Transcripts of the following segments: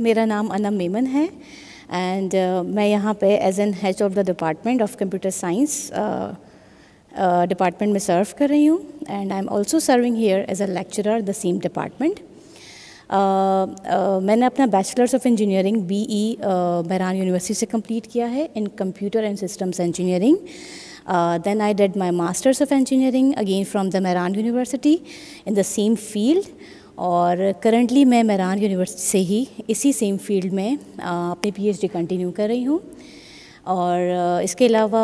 میرا نام انم میمن ہے اینڈ میں یہاں پہ as an head of the department of computer science department میں سرو کر رہی ہوں and I am also serving here as a lecturer the same department. میں نے اپنا بیچلرس آف انجینئرنگ BE بحران یونیورسٹی سے کمپلیٹ کیا ہے in computer and systems engineering. Then I did my Masters of Engineering again from the Mehran University in the same field اور currently میں Mehran university سے ہی اسی سیم فیلڈ میں اپنی PhD کنٹینیو کر رہی ہوں. اور اس کے علاوہ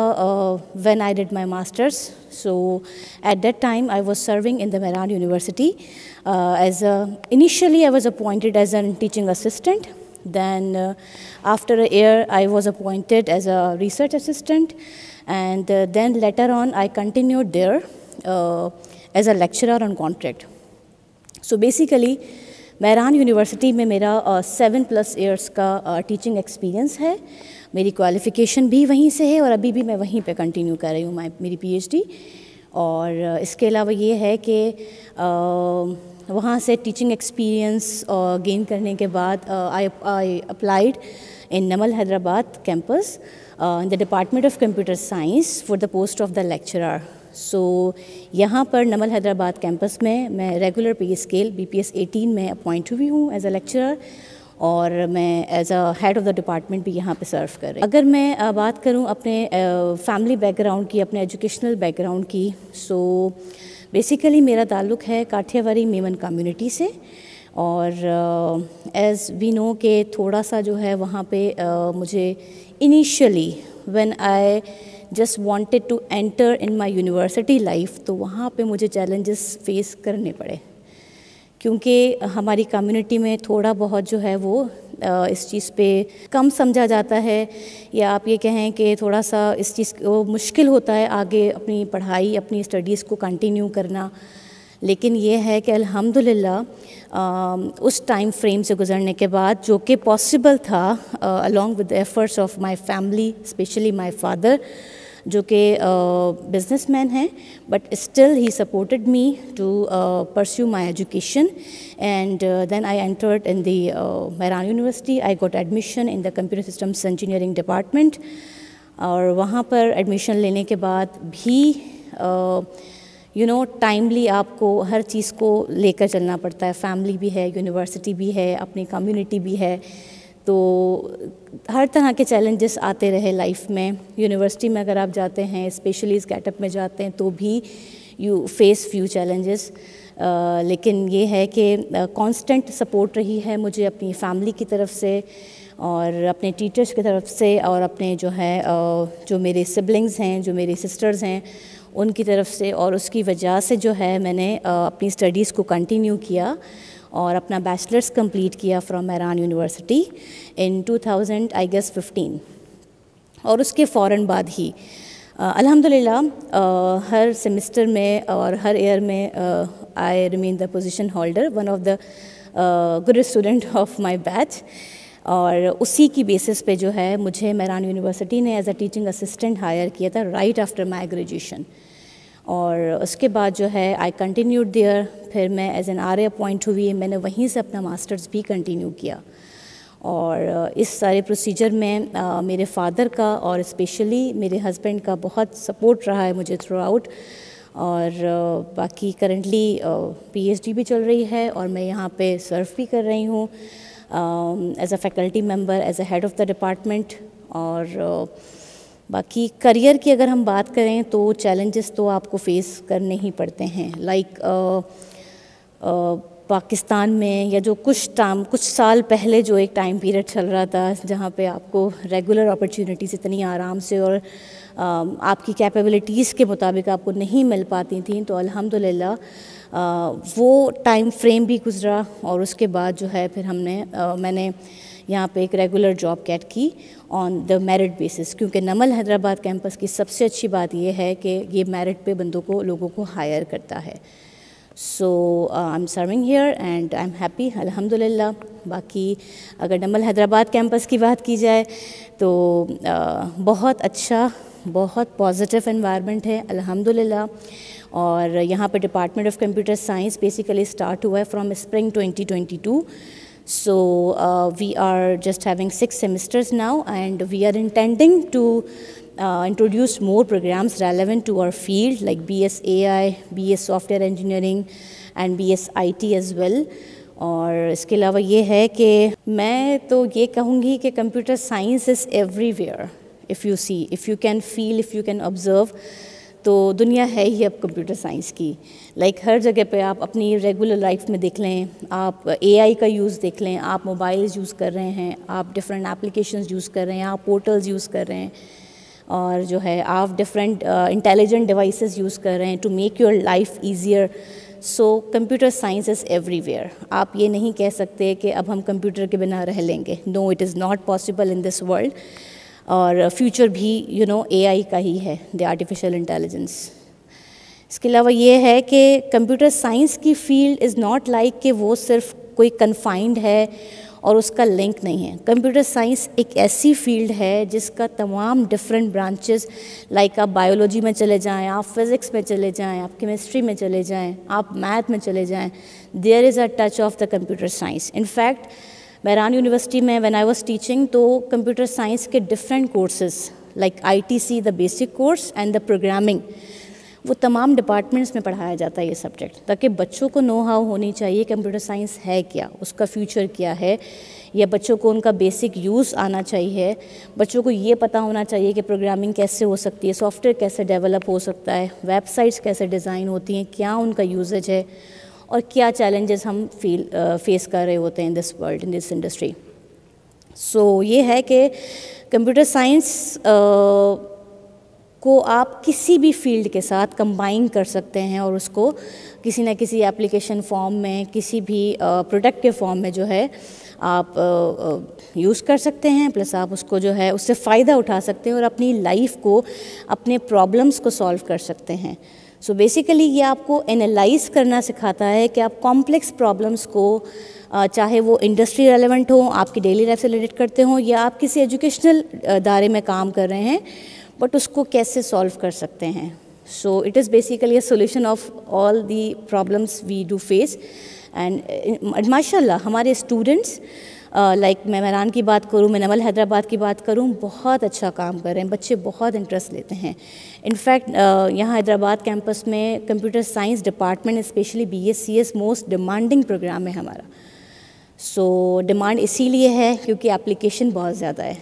when I did my Masters, so at that time I was serving in the Mehran University initially I was appointed as a teaching assistant. Then after a year I was appointed as a research assistant and then later on I continued there as a lecturer on contract. So basically Mehran university میں میرا 7+ years کا teaching experience ہے. میری qualification بھی وہیں سے ہے اور ابھی بھی میں وہیں پہ کنٹینیو کر رہی ہوں میری PhD. اور اس کے علاوہ یہ ہے کہ وہاں سے ٹیچنگ ایکسپیرینس گین کرنے کے بعد I applied in NUML Hyderabad campus in the Department of Computer Science for the post of the lecturer. So یہاں پر نمل حیدرآباد کیمپس میں ریگولر پے اسکیل BPS 18 میں اپوائنٹ ہوئی ہوں ایز اے لیکچرر اور میں as a head of the department بھی یہاں پہ سرو کر رہی ہوں. اگر میں بات کروں اپنے فیملی بیک گراؤنڈ کی, اپنے ایجوکیشنل بیک گراؤنڈ کی, سو بیسیکلی میرا تعلق ہے کاٹھیا واری میمن کمیونٹی سے. اور ایز وی نو کہ تھوڑا سا جو ہے وہاں پہ مجھے initially when I just wanted to enter in my university life تو وہاں پہ مجھے چیلنجز فیس کرنے پڑے کیونکہ ہماری کمیونٹی میں تھوڑا بہت جو ہے وہ اس چیز پہ کم سمجھا جاتا ہے, یا آپ یہ کہیں کہ تھوڑا سا اس چیز کو مشکل ہوتا ہے آگے اپنی پڑھائی اپنی اسٹڈیز کو کنٹینیو کرنا. لیکن یہ ہے کہ الحمدللہ اس ٹائم فریم سے گزرنے کے بعد جو کہ پاسبل تھا along with the efforts of my family, especially my father جو کہ بزنس مین ہیں, but still he supported me to pursue my education and then I entered in the Mehran university. I got admission in the computer systems engineering department اور وہاں پر admission لینے کے بعد بھی timely آپ کو ہر چیز کو لے کر چلنا پڑتا ہے. فیملی بھی ہے, یونیورسٹی بھی ہے, اپنی کمیونٹی بھی ہے, تو ہر طرح کے چیلنجز آتے رہے لائف میں. یونیورسٹی میں اگر آپ جاتے ہیں, اسپیشلی گیٹ اپ میں جاتے ہیں, تو بھی یو فیس فیو چیلنجز. لیکن یہ ہے کہ کانسٹنٹ سپورٹ رہی ہے مجھے اپنی فیملی کی طرف سے اور اپنے ٹیچرس کی طرف سے اور اپنے جو میرے سبلنگز ہیں, جو میری سسٹرز ہیں, ان کی طرف سے. اور اس کی وجہ سے جو ہے میں نے اپنی اسٹڈیز کو کنٹینیو کیا اور اپنا بیچلرس کمپلیٹ کیا فرام مہران یونیورسٹی ان 2015. اور اس کے فوراً بعد ہی الحمدللہ ہر سیمسٹر میں اور ہر ایئر میں I remain the position holder, one of the good student of my batch. اور اسی کی بیسس پہ جو ہے مجھے مہران یونیورسٹی نے as a teaching assistant hire کیا تھا رائٹ آفٹر مائی گریجویشن. اور اس کے بعد جو ہے آئی کنٹینیوڈ دیئر. پھر میں ایز این RA اپوائنٹ ہوئی, میں نے وہیں سے اپنا ماسٹرز بھی کنٹینیو کیا. اور اس سارے پروسیجر میں میرے فادر کا اور اسپیشلی میرے ہسبینڈ کا بہت سپورٹ رہا ہے مجھے تھرو آؤٹ. اور باقی کرنٹلی PhD بھی چل رہی ہے اور میں یہاں پہ سرو بھی کر رہی ہوں as a faculty member, as a head of the department. اور باقی کریئر کی اگر ہم بات کریں تو چیلنجز تو آپ کو فیس کرنے ہی پڑتے ہیں. لائک پاکستان میں یا جو کچھ سال پہلے جو ایک ٹائم پیریڈ چل رہا تھا جہاں پہ آپ کو ریگولر اپرچونیٹیز اتنی آرام سے اور آپ کی کیپیبلٹیز کے مطابق آپ کو نہیں مل پاتی تھیں, تو الحمدللہ وہ ٹائم فریم بھی گزرا. اور اس کے بعد جو ہے پھر میں نے یہاں پہ ایک ریگولر جاب گیٹ کی آن دا میرٹ بیسس, کیونکہ نمل حیدرآباد کیمپس کی سب سے اچھی بات یہ ہے کہ یہ میرٹ پہ لوگوں کو ہائر کرتا ہے. So I am serving here and I am happy الحمدللہ. باقی اگر نمل حیدرآباد کیمپس کی بات کی جائے تو بہت اچھا, بہت پازیٹیو انوائرمنٹ ہے الحمدللہ. اور یہاں پہ department of computer science basically start ہوا ہے from spring 2022. So we are just having 6 semesters now, and we are intending to introduce more programs relevant to our field, like BS AI, BS Software Engineering and BS IT as well. اور اس کے علاوہ یہ ہے کہ میں تو یہ کہوں گی کہ computer science is everywhere. If you see, if you can feel, if you can observe, تو دنیا ہے ہی اب کمپیوٹر سائنس کی. لائک ہر جگہ پہ آپ اپنی ریگولر لائف میں دیکھ لیں، آپ اے آئی کا یوز دیکھ لیں، آپ موبائلز یوز کر رہے ہیں، آپ ڈفرینٹ اپلیکیشنز یوز کر رہے ہیں، آپ پورٹلز یوز کر رہے ہیں، اور جو ہے آپ ڈفرینٹ انٹیلیجنٹ ڈیوائسز یوز کر رہے ہیں to make your life easier. So computer science is everywhere. آپ یہ نہیں کہہ سکتے کہ اب ہم کمپیوٹر کے بنا رہ لیں گے. No, it is not possible in this world. اور فیوچر بھی اے آئی کا ہی ہے، دی آرٹیفیشیل انٹیلیجنس. اس کے علاوہ یہ ہے کہ کمپیوٹر سائنس کی فیلڈ از ناٹ لائک کہ وہ صرف کوئی کنفائنڈ ہے اور اس کا لنک نہیں ہے. کمپیوٹر سائنس ایک ایسی فیلڈ ہے جس کا تمام ڈفرینٹ برانچز، لائک آپ بایولوجی میں چلے جائیں، آپ فزکس میں چلے جائیں، آپ کیمسٹری میں چلے جائیں، آپ میتھ میں چلے جائیں، there is a touch of the computer science. In fact Mehran university میں وین آئی واز ٹیچنگ، تو کمپیوٹر سائنس کے different courses like I T C the basic course and the programming, وہ تمام ڈپارٹمنٹس میں پڑھایا جاتا ہے یہ سبجیکٹ، تاکہ بچوں کو نو ہاؤ ہونی چاہیے کمپیوٹر سائنس ہے کیا، اس کا فیوچر کیا ہے، یا بچوں کو ان کا بیسک یوز آنا چاہیے. بچوں کو یہ پتہ ہونا چاہیے کہ پروگرامنگ کیسے ہو سکتی ہے، سافٹ ویئر کیسے ڈیولپ ہو سکتا ہے، ویب سائٹس کیسے ڈیزائن ہوتی ہیں، کیا ان کا یوزج ہے، اور کیا چیلنجز ہم فیس کر رہے ہوتے ہیں ان this world, in this industry. سو یہ ہے کہ کمپیوٹر سائنس کو آپ کسی بھی فیلڈ کے ساتھ کمبائن کر سکتے ہیں، اور اس کو کسی نہ کسی ایپلیکیشن فارم میں، کسی بھی پروڈکٹیو فارم میں جو ہے آپ یوز کر سکتے ہیں. پلس آپ اس کو جو ہے اس سے فائدہ اٹھا سکتے ہیں اور اپنی لائف کو، اپنے پرابلمس کو سالو کر سکتے ہیں. سو بیسیکلی یہ آپ کو انالائز کرنا سکھاتا ہے کہ آپ کمپلیکس پرابلمس کو، چاہے وہ انڈسٹری ریلیونٹ ہوں، آپ کی ڈیلی لائف سے ریلیٹ کرتے ہوں، یا آپ کسی ایجوکیشنل ادارے میں کام کر رہے ہیں، بٹ اس کو کیسے سالو کر سکتے ہیں. So it is basically a solution of all the problems we do face. And ماشاء اللہ ہمارے اسٹوڈنٹس، لائک میں مہران کی بات کروں، میں نمل حیدرآباد کی بات کروں، بہت اچھا کام کر رہے ہیں. بچے بہت انٹرسٹ لیتے ہیں. انفیکٹ یہاں حیدرآباد کیمپس میں computer science department, especially B S C S, most demanding program ہے ہمارا. سو ڈیمانڈ اسی لیے ہے کیونکہ اپلیکیشن بہت زیادہ ہے.